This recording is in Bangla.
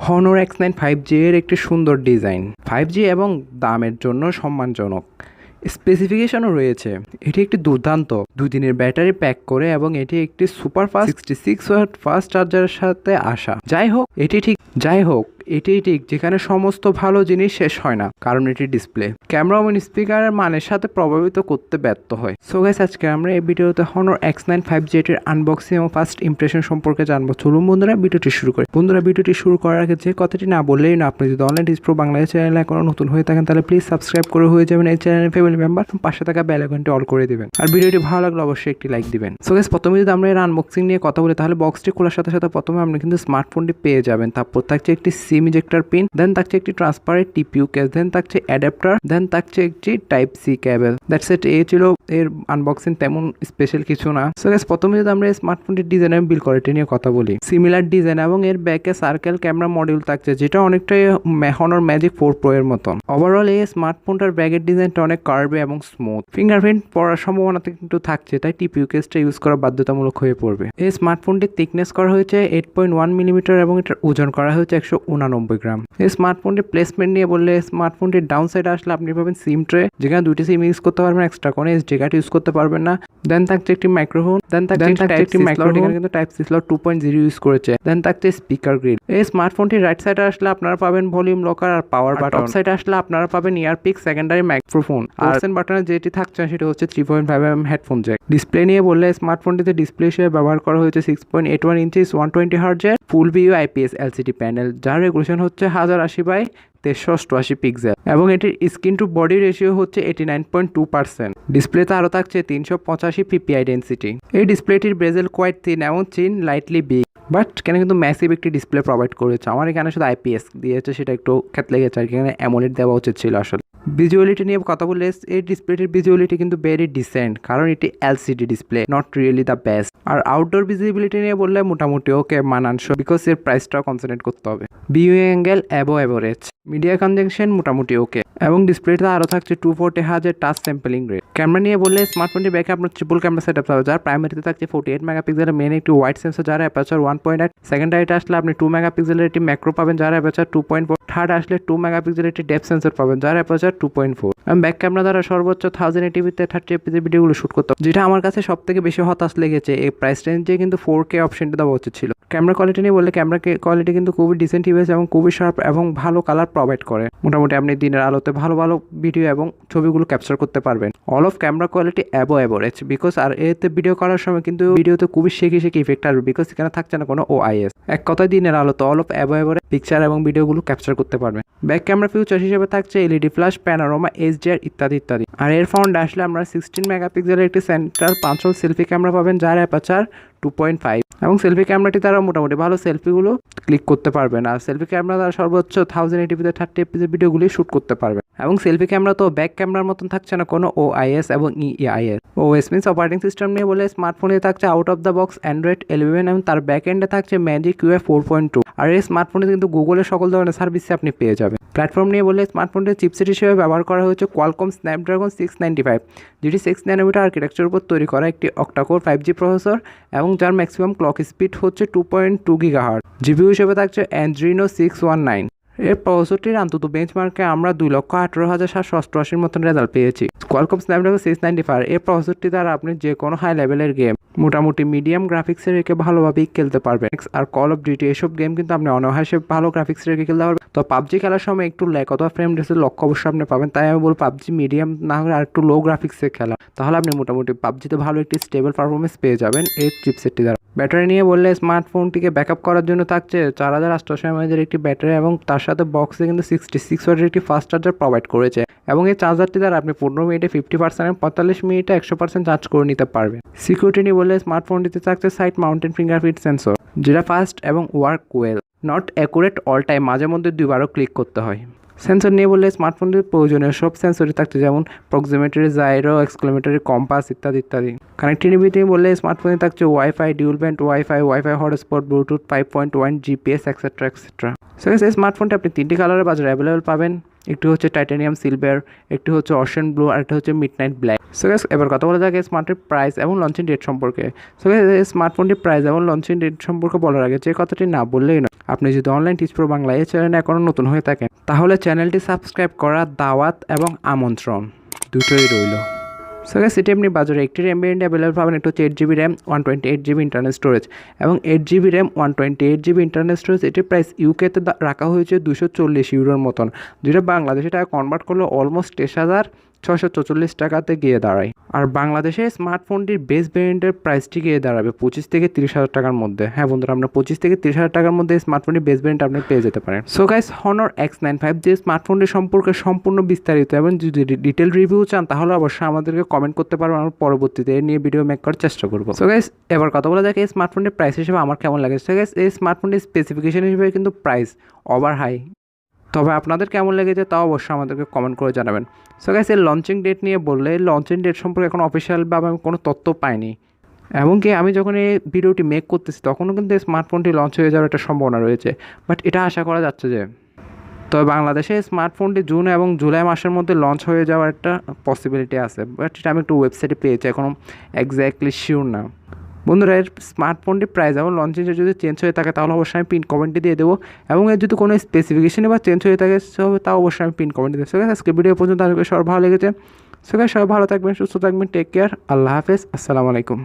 Honor X9 5G এর একটি সুন্দর ডিজাইন, 5G এবং দামের জন্য সম্মানজনক। স্পেসিফিকেশনও রয়েছে। এটি একটি দুর্দান্ত 2 দিনের ব্যাটারি প্যাক করে এবং এটি একটি সুপার ফাস্ট 66 ওয়াট ফাস্ট চার্জারের সাথে আসা। যাই হোক এটি ঠিক যেখানে সমস্ত ভালো জিনিস শেষ হয় না, কারণ এটি ডিসপ্লে, ক্যামেরা এবং স্পিকারের মানের সাথে প্রভাবিত করতে ব্যর্থ হয়। সো গাইস, আজকে আমরা এই ভিডিওতে Honor X9 5G এর আনবক্সিং এবং ফার্স্ট ইমপ্রেশন সম্পর্কে জানবো। চলুন বন্ধুরা ভিডিওটি শুরু করি। ভিডিওটি শুরু করার আগে যে কথাটি না বললেই না, আপনি যদি অনলাইন ডিসপ্রো বাংলাদেশ চ্যানেলে এখনো নতুন হয়ে থাকেন তাহলে প্লিজ সাবস্ক্রাইব করে হয়ে যাবেন এই চ্যানেলের ফ্যামিলি মেম্বার, পাশে থাকা বেল আইকনটি অল করে দিবেন। আর ভিডিওটি ভালো লাগলে অবশ্যই একটি লাইক দিবেন। সো গাইস, প্রথমে যদি আমরা এর আনবক্সিং নিয়ে কথা বলি তাহলে বক্সটি খোলার সাথে সাথে প্রথমে আপনি কিন্তু স্মার্টফোনটি পেয়ে যাবেন। তারপর থাকছে একটি সিম ইজেক্টর পিন, দেন থাকছে একটি ট্রান্সপারেন্ট টিপিইউ কেস, দেন থাকছে অ্যাডাপ্টার, দেন থাকছে একটি type C cable. That's it. এই ছিল এর আনবক্সিং, তেমন স্পেশাল কিছু না। সো গাইস, প্রথমে যদি আমরা এই স্মার্টফোনটির ডিজাইন এবং বিল্ড কোয়ালিটি নিয়ে কথা বলি, সিমিলার ডিজাইন এবং এর ব্যাকে সার্কেল ক্যামেরা মডিউল থাকছে, যেটা অনেকটাই Honor Magic 4 Pro এর মতন। ওভারঅল এই স্মার্টফোনটার ব্যাগের ডিজাইনটা অনেক কার্ভি এবং স্মুথ। ফিঙ্গারপ্রিন্ট পড়ার সম্ভাবনা কিন্তু থাকছে, তাই টিপিইউ কেসটা ইউজ করা বাধ্যতামূলক হয়ে পড়বে। এই স্মার্টফোনটির থিকনেস করা হয়েছে 8.1 মিলিমিটার এবং এটার ওজন করা হয়েছে 189 গ্রাম। এই স্মার্টফোনটির প্লেসমেন্ট নিয়ে বললে, স্মার্টফোনটির ডাউন সাইডে আসলে আপনি পাবেন সিম ট্রে, যেখানে 2টি সিম ইউজ করতে পারবেন, এক্সট্রা কোনো এসডি কার্ড ইউজ করতে পারবেন না। দেন থাকছে একটি মাইক্রোফোন, দেন থাকছে একটি মাইক্রোফোন, এখানে কিন্তু টাইপ সি স্লট 2.0 ইউজ করেছে। দেন থাকছে স্পিকার গ্রিড। এই স্মার্টফোনটির রাইট সাইডে আসলে আপনারা পাবেন ভলিউম লকার আর পাওয়ার বাটন। টপ সাইডে আসলে আপনারা পাবেন ইয়ারপিক, সেকেন্ডারি মাইক্রোফোন। আর সেন বাটনে যেটি থাকছে সেটা হচ্ছে 3.5mm হেডফোন জ্যাক। ডিসপ্লে নিয়ে বললে, স্মার্টফোনটিতে ডিসপ্লে হিসেবে ব্যবহার করা হয়েছে 6.81 ইঞ্চিস 120 হার্টজের full view IPS LCD panel, যার রেজোলিউশন হচ্ছে 1080x1388 পিক্সেল এবং এটির স্ক্রিন টু বডি রেশিও হচ্ছে 89.2%। ডিসপ্লেতে আরও থাকছে 385 PPI ডেন্সিটি। এই ডিসপ্লেটির বেজেল কোয়াইট থিন এবং চিন লাইটলি বিগ, বাট কেন কিন্তু ম্যাসিভ একটি ডিসপ্লে প্রোভাইড করেছে। আমার এখানে শুধু IPS দিয়েছে, সেটা একটু ক্ষেত লেগেছে আর কি, এখানে অ্যামোলেড দেওয়া উচিত ছিল আসলে। ভিজুয়ালিটি নিয়ে কথা বললে, এই ডিসপ্লেটির ভিজুয়ালিটি কিন্তু ভেরি ডিসেন্ট, কারণ এটি LCD display, not really the best. আর আউটডোর ভিজিবিলিটি নিয়ে বললে মোটামুটি ওকে, মানানসই, বিকজ এর প্রাইসটাও কনসেন্ট্রেট করতে হবে। Viewing angle অ্যাবো average, media conjunction মোটামুটি ওকে, এবং ডিসপ্লেতে আরও থাকছে 240 হার্জের টাচ স্যাম্পলিং রেট। ক্যামেরা নিয়ে বললে, স্মার্টফোনটির ব্যাকে আপনার ট্রিপল ক্যামেরা সেটআপ হবে, যার প্রাইমারিতে থাকছে 48 মেগাপিক্সেলের মেন একটি ওয়াইড সেন্সর, যার অ্যাপারচার 1.8, সেকেন্ডারিতে আসলে আপনি 2 মেগাপিক্সেলের একটি ম্যাক্রো পাবেন, যার অ্যাপারচার 2.4, থার্ড আসলে 2 মেগাপিক্সেলের একটি ডেপথ সেন্সর পাবেন, যার অ্যাপারচার 2.4। এবং ব্যাক ক্যামেরা দ্বারা সর্বোচ্চ 1080p-তে 30fps ভিডিওগুলো শুট করতে, যেটা আমার কাছে সব থেকে বেশি হতাশ লেগেছে। এই প্রাইস রেঞ্জে কিন্তু 4K অপশনটা দেওয়া উচিত ছিল। ক্যামেরা কোয়ালিটি নিয়ে বললে, ক্যামেরা কোয়ালিটি কিন্তু খুবই ডিসেন্ট ইমেজ এবং খুবই শার্প এবং ভালো কালার প্রোভাইড করে। মোটামুটি আপনি দিনের আলোতে ভালো ভিডিও এবং ছবিগুলো ক্যাপচার করতে পারবেন। All of camera quality above average, because আর এতে ভিডিও করার সময় কিন্তু ভিডিওতে খুবই শেখি ইফেক্ট আসবে, বিকজ এখানে থাকছে না কোনো OIS। এক কথায় দিনের আলোতে অল অফ অ্যাবো অ্যাভারেজ পিকচার এবং ভিডিওগুলো ক্যাপচার করতে পারবেন। ব্যাক ক্যামেরা ফিউচার হিসেবে থাকছে LED ফ্ল্যাশ, প্যানোরামা, HDR ইত্যাদি। আর এর ফাউন্ড আসলে আমরা 16 মেগাপিক্সেলের একটি সেন্টার পাঞ্চল সেলফি ক্যামেরা পাবেন, যার অ্যাপারচার 2.5 এবং সেলফি ক্যামেরাটি দ্বারা মোটামুটি ভালো সেলফিগুলো ক্লিক করতে পারবেন। আর সেলফি ক্যামেরা দ্বারা সর্বোচ্চ 1080p-তে 30fps ভিডিওগুলি শুট করতে পারবেন। এবং সেলফি ক্যামেরা তো ব্যাক ক্যামেরার মতন থাকছে না কোনো OIS এবং EIS। OS means operating system নিয়ে বলে, স্মার্টফোনে থাকছে out of the box Android 11 এবং তার ব্যাক এন্ডে থাকছে Magic UI 4.2। আর এই স্মার্টফোনে কিন্তু গুগলের সকল ধরনের সার্ভিসে আপনি পেয়ে যাবেন। প্ল্যাটফর্ম নিয়ে বলে, স্মার্টফোনটির চিপসেট হিসেবে ব্যবহার করা হয়েছে Qualcomm Snapdragon 695, যেটি 6 ন্যানোমিটার আর্কিটেকচারের উপর তৈরি করা একটি অক্টাকোর 5G প্রসেসর এবং যার ম্যাক্সিমাম ক্লক স্পিড হচ্ছে 2.2 GHz। জিপিইউ হিসেবে থাকছে Adreno 619। এর প্রসেসরটির অন্তত বেঞ্চমার্কে আমরা 2,18,788 মতন রেজাল্ট পেয়েছি। Qualcomm Snapdragon 695 এর প্রসেসরটি দ্বারা আপনি যে কোনো হাই লেভেলের গেম মোটামুটি মিডিয়াম গ্রাফিক্সে রেখে ভালোভাবেই খেলতে পারবেন। আর কল অফ ডিউটি এসব গেম কিন্তু আপনি অনায়াসে ভালো গ্রাফিক্স রেখে খেলতে পারবেন। তো PUBG খেলার সময় একটু ল্যাগ অথবা ফ্রেম রেটের লক্ষ্য অবশ্যই আপনি পাবেন, তাই আমি বলবো PUBG মিডিয়াম না হলে আর একটু লো গ্রাফিক্সে খেলা, তাহলে আপনি মোটামুটি PUBGতে ভালো একটি স্টেবল পারফরমেন্স পেয়ে যাবেন এই চিপসেটটি দ্বারা। ব্যাটারি নিয়ে বললে, স্মার্টফোনটিকে ব্যাকআপ করার জন্য থাকছে 4800 mAh একটি ব্যাটারি এবং তার সাথে বক্সে কিন্তু 66 ওয়াটের একটি ফাস্ট চার্জার প্রোভাইড করেছে। এবং এই চার্জারটি দ্বারা আপনি 15 মিনিটে 50% এবং 45 মিনিটে 100% চার্জ করে নিতে পারবেন। সিকিউরিটি নিয়ে বললে, স্মার্টফোনটিতে থাকছে সাইড মাউন্টেন ফিঙ্গারপ্রিন্ট সেন্সর, যেটা ফাস্ট এবং work well, not accurate all time, মাঝে মধ্যে দুইবারও ক্লিক করতে হয়। সেন্সর নিয়ে বললে, স্মার্টফোনটির প্রয়োজনীয় সব সেন্সরই থাকছে, যেমন প্রক্সিমেটরি, জাইরো, এক্সক্লোমেটরি, কম্পাস ইত্যাদি। কানেক্টিভিটি বললে, স্মার্টফোনে থাকছে wifi, dual band wifi hotspot, Bluetooth 5.1, GPS etcetera. So এই স্মার্টফোনটি আপনি 3টি কালারের বাজারে অ্যাভেলেবেল পাবেন। একটি হচ্ছে টাইটানিয়াম সিলভার, একটি হচ্ছে অশেন ব্লু, আর একটা হচ্ছে মিডনাইট ব্ল্যাক। সো গাইস এবার কথা বলা যাক স্মার্টফোনের প্রাইস এবং লঞ্চিং ডেট সম্পর্কে। সো গাইস স্মার্টফোনটির প্রাইস এবং লঞ্চিং ডেট সম্পর্কে বলার আগে যে কথাটি না বললেই নয়, আপনি যদি অনলাইন টিপস প্রো বাংলা এই চ্যানেলে এখনও নতুন হয়ে থাকেন তাহলে চ্যানেলটি সাবস্ক্রাইব করার দাওয়াত এবং আমন্ত্রণ দুটোই রইল। সো গাইস এটি আপনি বাজারে একটি র্যাম ভেরিয়েন্ট অ্যাভেলেবল পাবেন, একটু হচ্ছে 8GB RAM 128GB internal storage এবং 8GB RAM 128GB internal storage. এটির প্রাইস ইউকেতে রাখা হয়েছে 240 ইউরোর মতন, যেটা বাংলাদেশে টাকা কনভার্ট করলে অলমোস্ট 23,644 টাকাতে গিয়ে দাঁড়ায়। আর বাংলাদেশে স্মার্টফোনটির বেস ভেরিয়েন্টের প্রাইসটি গিয়ে দাঁড়াবে 25 থেকে 30,000 টাকার মধ্যে। হ্যাঁ বন্ধুরা, আপনার 25 থেকে 30,000 টাকার মধ্যে স্মার্টফোনটির বেস ভেরিয়েন্ট আপনি পেয়ে যেতে পারেন। সো গাইস Honor X95 যে স্মার্টফোনটি সম্পর্কে সম্পূর্ণ বিস্তারিত এবং যদি ডিটেল রিভিউ চান তাহলে অবশ্যই আমাদেরকে কমেন্ট করতে পারবেন, আমরা পরবর্তীতে এ নিয়ে ভিডিও মেক করার চেষ্টা করবো। সো গাইস এবার কথা বলা যাক এই স্মার্টফোনটির প্রাইস হিসেবে আমার কেমন লাগে। সো গাইস এই স্মার্টফোনটির স্পেসিফিকেশন হিসেবে কিন্তু প্রাইস ওভার হাই, তবে আপনাদের কেমন লেগেছে তাও অবশ্যই আমাদেরকে কমেন্ট করে জানাবেন। সো গাইস এর লঞ্চিং ডেট নিয়ে বললে, এই লঞ্চিং ডেট সম্পর্কে এখন অফিসিয়ালভাবে আমি কোনো তথ্য পাইনি, এমনকি আমি যখন এই ভিডিওটি মেক করতেছি তখনও কিন্তু এই স্মার্টফোনটি লঞ্চ হয়ে যাওয়ার একটা সম্ভাবনা রয়েছে, বাট এটা আশা করা যাচ্ছে যে, তবে বাংলাদেশে স্মার্টফোনটি জুন এবং জুলাই মাসের মধ্যে লঞ্চ হয়ে যাওয়ার একটা পসিবিলিটি আছে, বাট এটা আমি একটু ওয়েবসাইটে পেয়েছি, এখনও এক্স্যাক্টলি শিওর না। বন্ধুরা এর স্মার্টফোনটির প্রাইস এবং লঞ্চিং যদি চেঞ্জ হয়ে থাকে তাহলে অবশ্যই আমি পিন কমেন্টে দিয়ে দেবো, এবং এর যদি কোনো স্পেসিফিকেশনে বা চেঞ্জ হয়ে থাকে তাও অবশ্যই আমি পিন কমেন্টে দেবো। সো গাইস আজকে ভিডিও পর্যন্ত আশা করি সবার ভালো লেগেছে। সো গাইস সবাই ভালো থাকবেন, সুস্থ থাকবেন, টেক কেয়ার, আল্লাহ হাফেজ, আসসালামু আলাইকুম।